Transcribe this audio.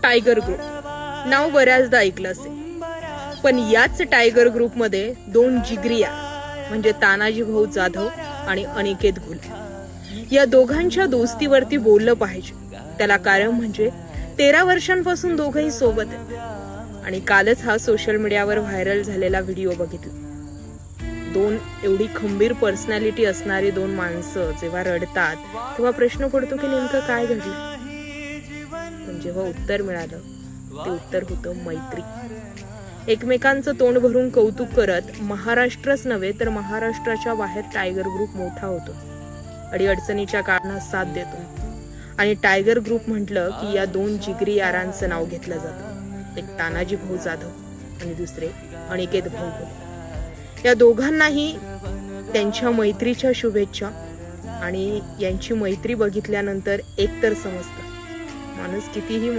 Tiger group नाव बऱ्याचदा ऐकलं असेल, पण याच टायगर ग्रुपमध्ये दोन जिगरिया म्हणजे तानाजी भाऊ जाधव आणि अनिकेत घुले, या दोघांच्या दोस्तीवरती बोललं पाहिजे. त्याला कारण म्हणजे 13 वर्षांपासून दोघंही सोबत आहेत. आणि कालच हा सोशल मीडियावर व्हायरल झालेला व्हिडिओ बघितला. दोन एवढी खंबीर पर्सनॅलिटी असणारी दोन माणसं जेव्हा रडतात तेव्हा प्रश्न पडतो की नेमकं काय घडलं. पण जेव्हा उत्तर मिळालं ते उत्तर होतं मैत्री. एकमेकांचं तोंड भरून कौतुक करत महाराष्ट्रच नव्हे तर महाराष्ट्राच्या बाहेर टायगर ग्रुप मोठा होतो, अडीअडचणीच्या काळात साथ देतो. आणि टायगर ग्रुप म्हटलं की या दोन जिगरी यारांचं नाव घेतलं जातं. एक तानाजी भाऊ जाधव आणि दुसरे अनिकेत भाऊ घुले. या दोघांनाही त्यांच्या मैत्रीच्या शुभेच्छा. आणि यांची मैत्री बघितल्यानंतर एक तर समजतं माणूस कितीही